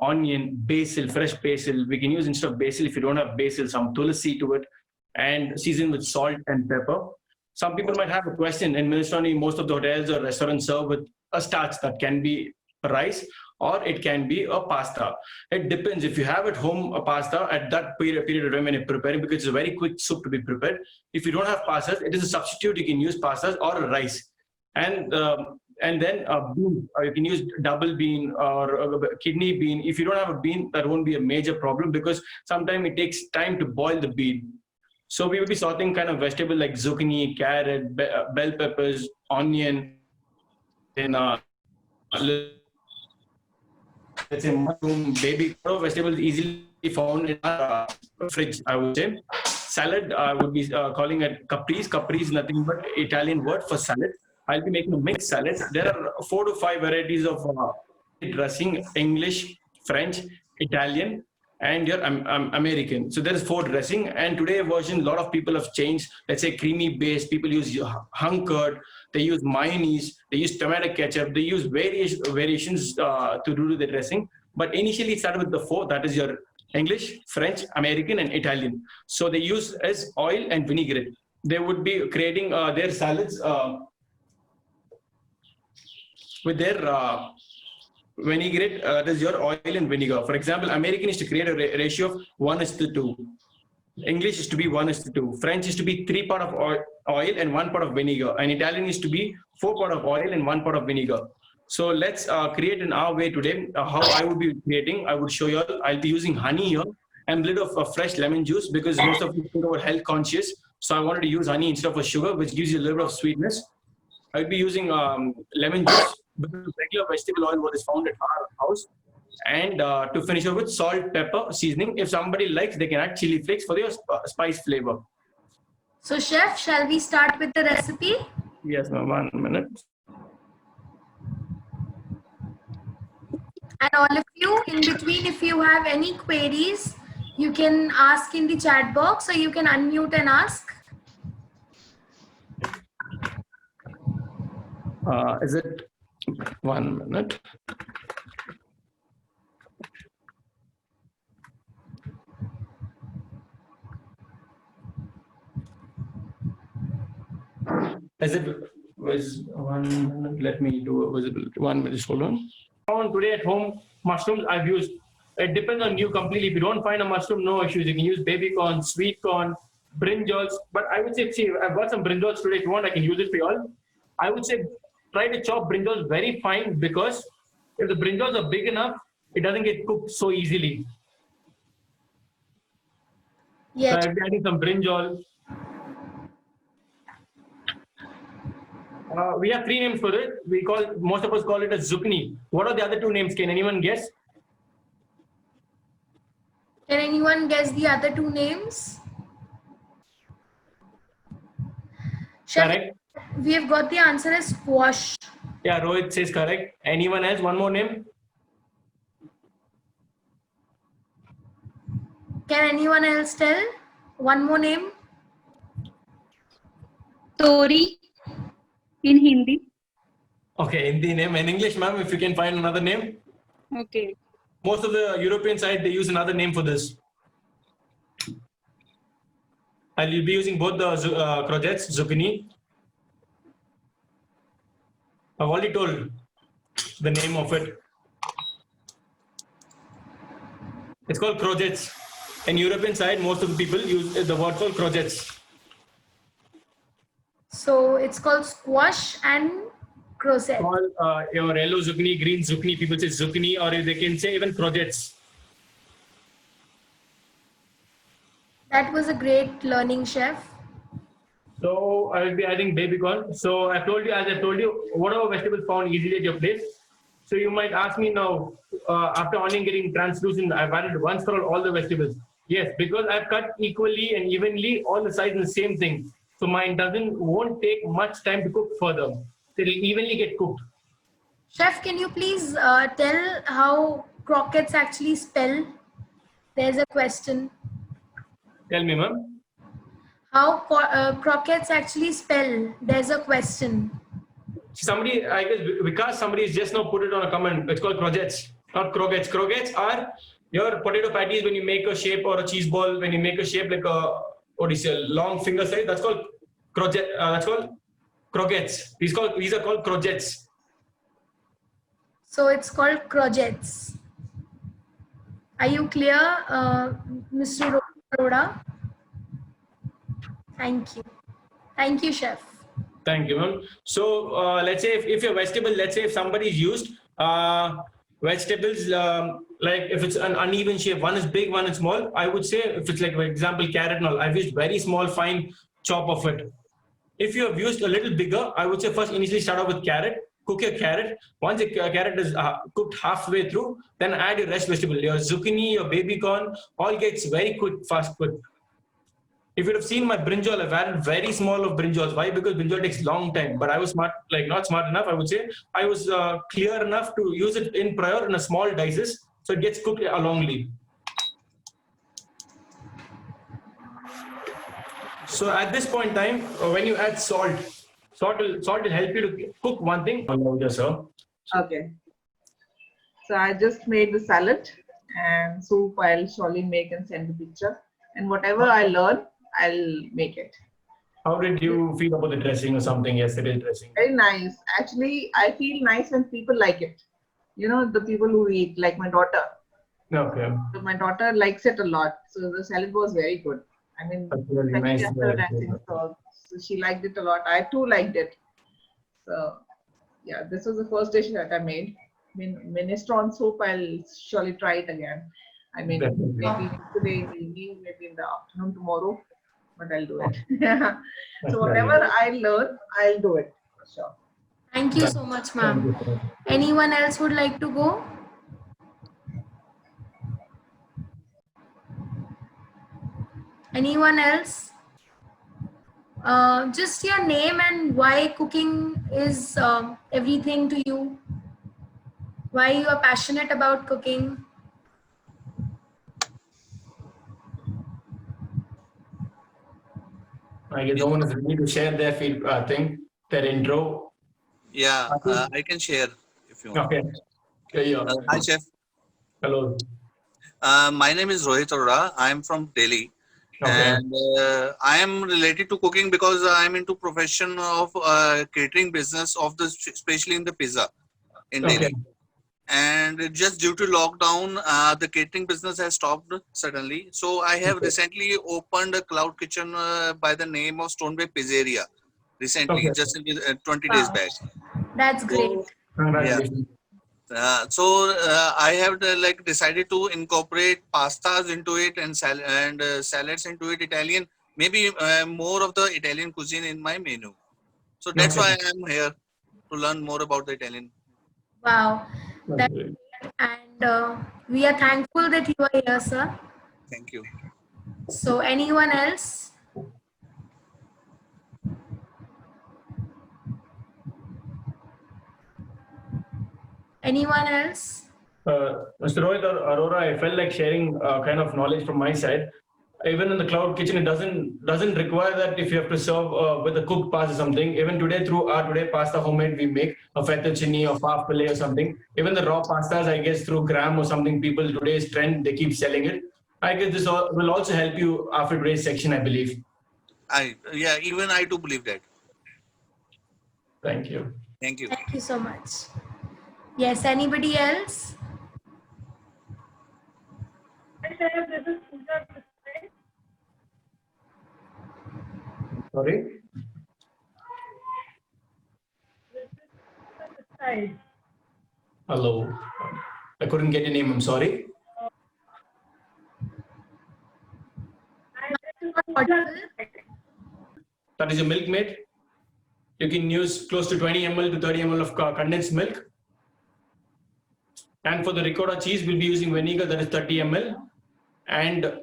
onion, basil, fresh basil. We can use instead of basil, if you don't have basil, some tulsi to it, and season with salt and pepper. Some people might have a question. In Minestrone, most of the hotels or restaurants serve with a starch that can be rice or it can be a pasta. It depends. If you have at home a pasta at that period of time when you're preparing, because it's a very quick soup to be prepared. If you don't have pastas, it is a substitute. You can use pastas or rice. And then a bean, or you can use double bean or a kidney bean. If you don't have a bean, that won't be a major problem because sometimes it takes time to boil the bean. So we will be sorting kind of vegetable like zucchini, carrot, bell peppers, onion, then let's say mushroom, baby. Vegetables easily found in our fridge, I would say. Salad, I would be calling it caprese. Caprese is nothing but Italian word for salad. I'll be making a mixed salad. There are 4 to 5 varieties of dressing: English, French, Italian, and your American. So there is 4 dressing. And today version, a lot of people have changed. Let's say creamy base. People use hung curd. They use mayonnaise. They use tomato ketchup. They use variations to do the dressing. But initially, it started with the 4. That is your English, French, American, and Italian. So they use as oil and vinaigrette. They would be creating their salads with their vinaigrette. That is your oil and vinegar. For example, American is to create a ratio of 1:2. English is to be 1:2. French is to be 3 part of oil and 1 part of vinegar. And Italian is to be 4 part of oil and 1 part of vinegar. So let's create in our way today. How I would be creating, I would show you all. I'll be using honey here and a little of fresh lemon juice because most of people are health conscious. So I wanted to use honey instead of a sugar, which gives you a little bit of sweetness. I'll be using lemon juice, regular vegetable oil, what is found at our house. And to finish off with salt, pepper, seasoning. If somebody likes, they can add chili flakes for their spice flavor. So, Chef, shall we start with the recipe? Yes, ma'am. 1 minute. And all of you, in between, if you have any queries, you can ask in the chat box or you can unmute and ask. Is it 1 minute? Is it was 1 minute? Let me do a visibility. 1 minute. Hold on. Today at home, mushrooms I've used. It depends on you completely. If you don't find a mushroom, no issues. You can use baby corn, sweet corn, brinjals. But I would say, see, I've got some brinjals today. If you want, I can use it for you all. I would say try to chop brinjals very fine because if the brinjals are big enough, it doesn't get cooked so easily. Yes. So I'll be adding some brinjal. We have 3 names for it. Most of us call it as zucchini. What are the other 2 names? Can anyone guess? Can anyone guess the other 2 names? Chef, Correct. we have got the answer as squash. Yeah, Rohit says correct. Anyone else? One more name? Can anyone else tell? One more name? Tori in Hindi. Okay, Hindi name. In English, ma'am, if you can find another name. Okay. Most of the European side, they use another name for this. I'll be using both the courgettes, zucchini. I've already told the name of it. It's called courgettes. In European side, most of the people use the word called courgettes. So it's called squash and crozet. Call your yellow zucchini, green zucchini. People say zucchini, or they can say even courgettes. That was a great learning, Chef. So I will be adding baby corn. So I've told you, as I told you, whatever vegetables found easily at your place. So you might ask me now, after onion getting translucent, I've added once for all the vegetables. Yes, because I've cut equally and evenly all the sides in the same thing. So mine won't take much time to cook further. So it'll evenly get cooked. Chef, can you please tell how croquettes actually spell? There's a question. Tell me, ma'am. How croquettes actually spell? There's a question. Somebody, I guess, because somebody just now put it on a comment. It's called courgettes. Not croquettes. Croquettes are your potato patties when you make a shape, or a cheese ball when you make a shape like a, what do you say, a long finger size. That's called croquette. That's called croquettes. These are called croquettes. So it's called croquettes. Are you clear, Mr. Arora? Thank you. Thank you, chef. Thank you, ma'am. So let's say if your vegetable, let's say if somebody's used vegetables, like if it's an uneven shape, one is big, one is small, I would say if it's like, for example, carrot and all, I've used very small, fine chop of it. If you have used a little bigger, I would say first initially start off with carrot, cook your carrot. Once the carrot is cooked halfway through, then add your rest vegetable, your zucchini, your baby corn, all gets very quick, fast, quick. If you'd have seen my brinjal, I've added very small of brinjals. Why? Because brinjal takes long time. But I was smart, like not smart enough, I would say. I was clear enough to use it in prior in a small dices, so it gets cooked alongly. So at this point in time, when you add salt will help you to cook one thing. Okay. So I just made the salad, and soup I'll surely make and send the picture. And whatever I learn, I'll make it. How did you feel about the dressing or something? Yesterday's dressing. Very nice. Actually, I feel nice when people like it. You know, the people who eat, like my daughter. Okay. So my daughter likes it a lot. So the salad was very good. I mean, That's really nice. so she liked it a lot. I too liked it. So yeah, this was the first dish that I made. I mean, minestrone soup, I'll surely try it again. I mean, Definitely. maybe today in the evening, maybe in the afternoon tomorrow, but I'll do it. So whatever I learn, I'll do it for sure. Thank you so much, ma'am. Anyone else would like to go? Anyone else? Just your name and why cooking is everything to you. Why you are passionate about cooking. I guess no one is ready to share their their intro. Yeah, I can share if you want. Okay. Yeah. Hi, Chef. Hello. My name is Rohit Arora. I am from Delhi. Okay. And I am related to cooking because I am into profession of catering business of the, especially in the pizza in Delhi. And just due to lockdown, the catering business has stopped suddenly. So I have recently opened a cloud kitchen by the name of Stoneway Pizzeria. Recently, just 20 days back. That's great. Congratulations. I have like decided to incorporate pastas into it and salads into it, Italian, maybe more of the Italian cuisine in my menu. So that's why I am here to learn more about the Italian. Wow. That's great. And we are thankful that you are here, sir. Thank you. So anyone else? Anyone else? Mr. Rohit Arora, I felt like sharing kind of knowledge from my side. Even in the cloud kitchen, it doesn't require that if you have to serve with a cooked pasta or something. Even today, through our today pasta homemade, we make a fettuccine or farf filet or something. Even the raw pastas, I guess through gram or something, people today's trend, they keep selling it. I guess this will also help you after today's section, I believe. Even I do believe that. Thank you. Thank you. Thank you so much. Yes, anybody else? Sorry? Hello. I couldn't get your name, I'm sorry. That is a milkmaid. You can use close to 20 ml to 30 ml of condensed milk. And for the ricotta cheese, we'll be using vinegar, that is 30 ml. And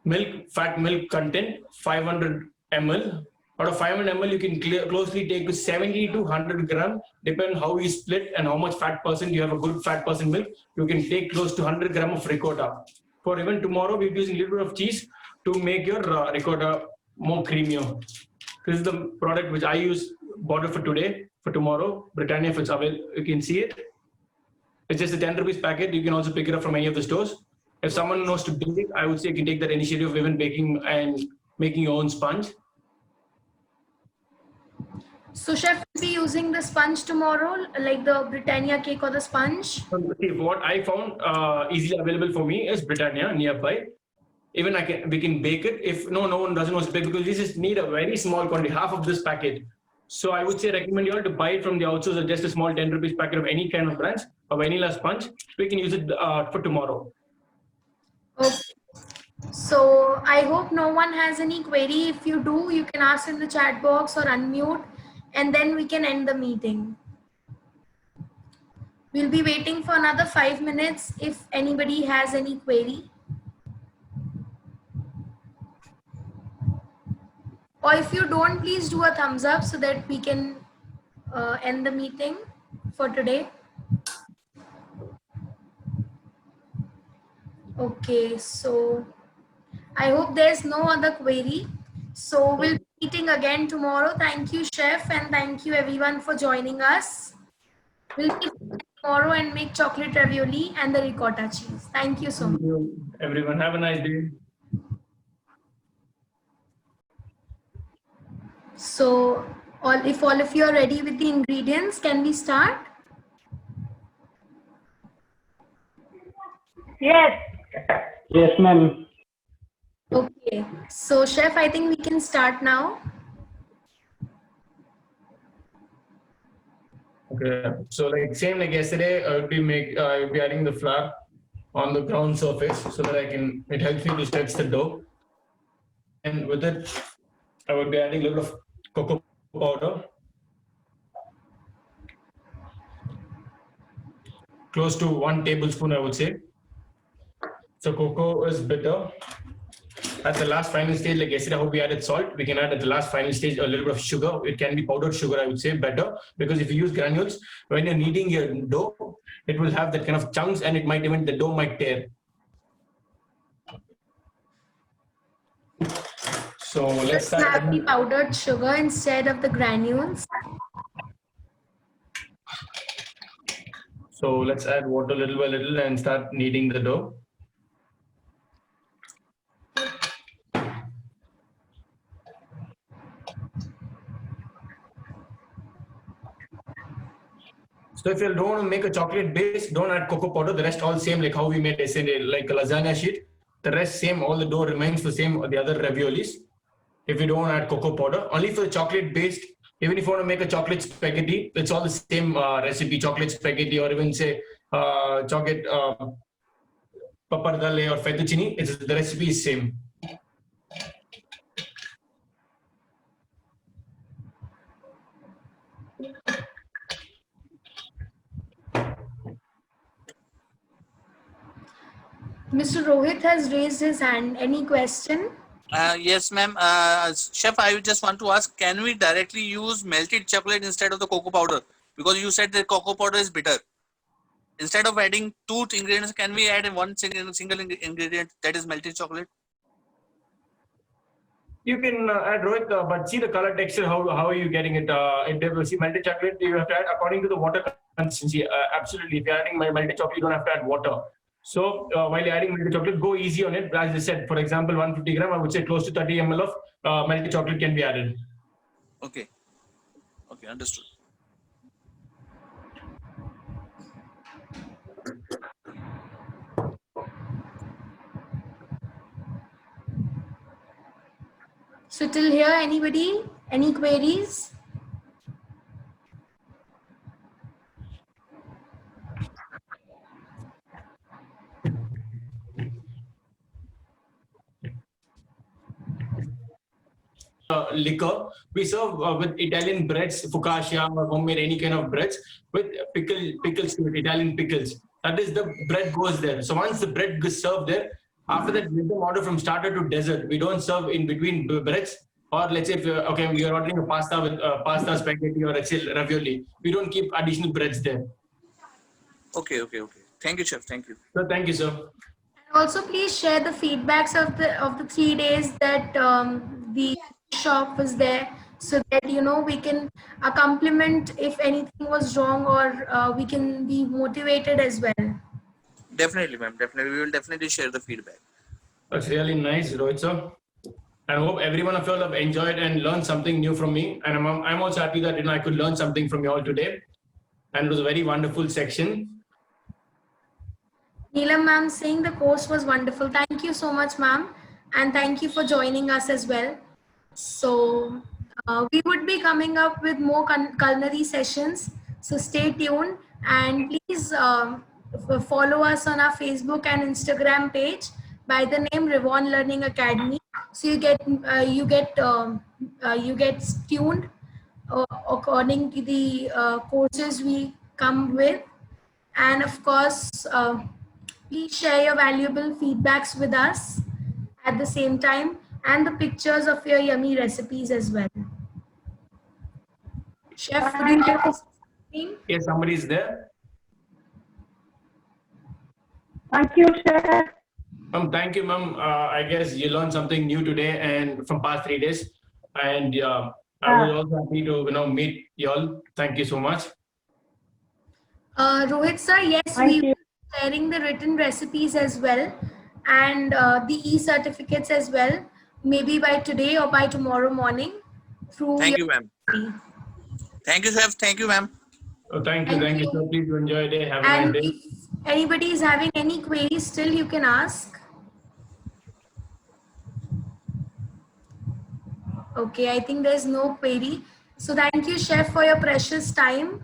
milk, fat milk content, 500 ml. Out of 500 ml, you can closely take to 70 to 100 gram, depending on how you split and how much fat percent you have a good fat percent milk. You can take close to 100 gram of ricotta. For even tomorrow, we'll be using a little bit of cheese to make your ricotta more creamier. This is the product which I use, bought it for today, for tomorrow. Britannia, if it's available, you can see it. It's just a 10 rupees packet. You can also pick it up from any of the stores. If someone knows to bake, I would say you can take that initiative of even baking and making your own sponge. So chef will be using the sponge tomorrow, like the Britannia cake or the sponge. See, what I found easily available for me is Britannia nearby. Even we can bake it if no one doesn't want to bake, because we just need a very small quantity, half of this packet. So I would say recommend you all to buy it from the outsource or just a small 10 rupees packet of any kind of branch or vanilla sponge. We can use it for tomorrow. Okay. So I hope no one has any query. If you do, you can ask in the chat box or unmute, and then we can end the meeting. We'll be waiting for another 5 minutes if anybody has any query. Or if you don't, please do a thumbs up so that we can end the meeting for today. Okay, so I hope there's no other query. So we'll be meeting again tomorrow. Thank you, Chef, and thank you everyone for joining us. We'll meet tomorrow and make chocolate ravioli and the ricotta cheese. Thank you so much. Thank you, everyone. Have a nice day. So if all of you are ready with the ingredients, can we start? Yes. Yes, ma'am. Okay, so Chef, I think we can start now. Okay, so same like yesterday, I would be adding the flour on the ground surface so that it helps me to stretch the dough. And with it, I would be adding a little of cocoa powder, close to 1 tablespoon, I would say. So cocoa is bitter. At the last final stage, like yesterday, how we added salt, we can add at the last final stage a little bit of sugar. It can be powdered sugar, I would say, better, because if you use granules, when you're kneading your dough, it will have that kind of chunks, and the dough might tear. So let's Just start. have the powdered sugar instead of the granules. So let's add water little by little and start kneading the dough. So if you don't want to make a chocolate base, don't add cocoa powder. The rest all same, like how we made yesterday, like a lasagna sheet. The rest same, all the dough remains the same, the other raviolis. If you don't add cocoa powder, only for the chocolate based, even if you want to make a chocolate spaghetti, it's all the same recipe, chocolate spaghetti, or even say chocolate pappardelle or fettuccine, the recipe is same. Mr. Rohit has raised his hand. Any question? Yes, ma'am. Chef, I just want to ask, can we directly use melted chocolate instead of the cocoa powder? Because you said that cocoa powder is bitter. Instead of adding 2 ingredients, can we add one single ingredient, that is melted chocolate? You can add Rohit, but see the color texture, how are you getting it? See melted chocolate, you have to add according to the water consistency. Absolutely, if you're adding melted chocolate, you don't have to add water. So while you're adding melted chocolate, go easy on it. As I said, for example, 150 gram, I would say close to 30 ml of melted chocolate can be added. Okay. Okay, understood. So till here, anybody? Any queries? Liquor. We serve with Italian breads, focaccia or homemade any kind of breads with pickles to it, Italian pickles. That is, the bread goes there. So once the bread is served there, after that, we don't order from starter to dessert. We don't serve in between breads. Or let's say if you're ordering a pasta with pasta, spaghetti, or let's say ravioli. We don't keep additional breads there. Okay. Thank you, Chef. Thank you. So thank you, sir. Also, please share the feedbacks of the 3 days that the shop was there, so that we can compliment if anything was wrong, or we can be motivated as well. Definitely, ma'am. Definitely, we will definitely share the feedback. That's really nice, Rohit sir. I hope every one of you all have enjoyed and learned something new from me. And I'm also happy that I could learn something from you all today. And it was a very wonderful section. Neelam ma'am saying the course was wonderful. Thank you so much, ma'am. And thank you for joining us as well. So we would be coming up with more culinary sessions. So stay tuned and please follow us on our Facebook and Instagram page by the name Revone Learning Academy. So you get tuned according to the courses we come with. And of course, please share your valuable feedbacks with us at the same time, and the pictures of your yummy recipes as well. Chef, would you like to say something? Yes, somebody is there. Thank you, Chef. Thank you, ma'am. I guess you learned something new today and from past 3 days. And I was also happy to meet you all. Thank you so much. Rohit sir, yes, Thank we you. will be sharing the written recipes as well, and the e-certificates as well, maybe by today or by tomorrow morning through Thank you, your ma'am. Thank you, chef. Thank you, ma'am. Thank you. Thank you, sir. Please enjoy your day. Have a And nice day. if anybody is having any queries, still you can ask. Okay, I think there's no query. So thank you, Chef, for your precious time.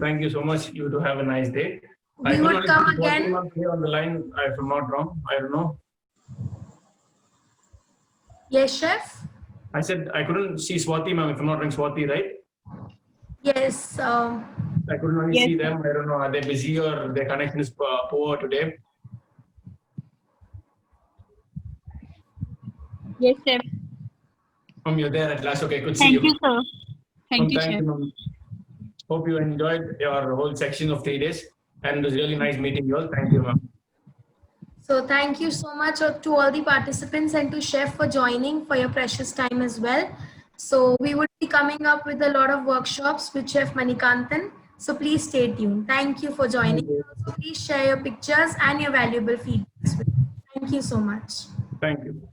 Thank you so much. You too have a nice day. We would come again. Here on the line, if I'm not wrong. I don't know. Yes, Chef? I said I couldn't see Swati, ma'am. If I'm not wrong, Swati, right? Yes. I couldn't only Yes, see them. I don't know. Are they busy or their connection is poor today? yes, chef. You're there at last. Okay, good to see Thank you, sir. Thank you, Thank chef. you, ma'am. Hope you enjoyed your whole section of 3 days. And it was really nice meeting you all. Thank you, ma'am. So thank you so much to all the participants and to Chef for joining for your precious time as well. So we would be coming up with a lot of workshops with Chef Manikantan. So please stay tuned. Thank you for joining. Also, please share your pictures and your valuable feedback. Thank you so much. Thank you.